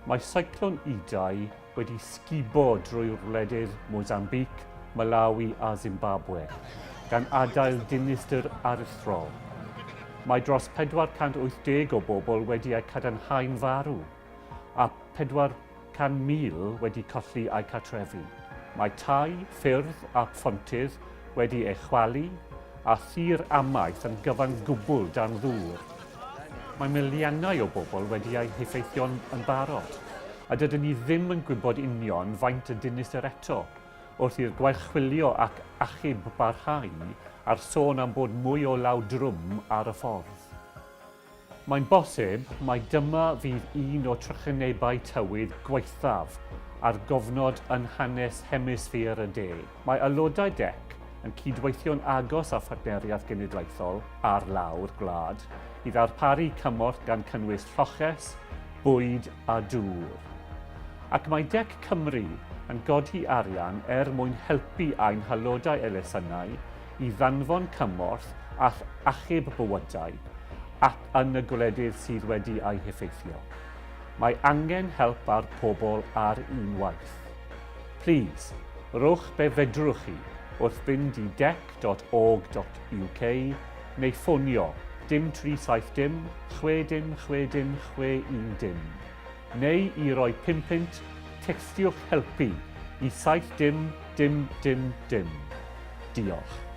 Mae Seiclon Idai wedi sgubo drwy'r wledydd Mozambique, Malawi a Zimbabwe, gan adael dinistr aruthrol. Mae dros 480 o bobl wedi eu cadarnhau'n farw, a 400,000 wedi colli eu cartrefi. Mae tai, ffyrdd a phontydd wedi eu chwalu, a thir amaeth yn gyfan gwbl dan ddŵr. Mae miliynau o bobl wedi eu effeithio yn barod, a dydyn ni ddim yn gwybod union faint y dinistr eto, wrth i'r gwerchwilio ac achub barhau ar sôn am bod mwy o law drwm ar y ffordd. Mae'n bosib mai dyma fydd un o trychinebau tywydd gwaethaf a'r gofnod yn hanes hemisffer y de. Mae aelodau DEC yn cydweithio'n agos â phartneriaeth genedlaethol ar lawr gwlad i ddarparu cymorth gan cynnwys lloches, bwyd a dŵr. Ac mae DEC Cymru yn godi arian mwyn helpu ein haelodau elusennau i ddanfon cymorth a achub bywydau ac yn y gwledydd sydd wedi ei heffeithio. Mae angen help ar pobl ar unwaith. Plis, rhowch be fedrwch chi wrth fynd i dec.org.uk neu ffonio 0370 660 610 neu i roi 5 punt textiwch helpu i 70 dim. Diolch.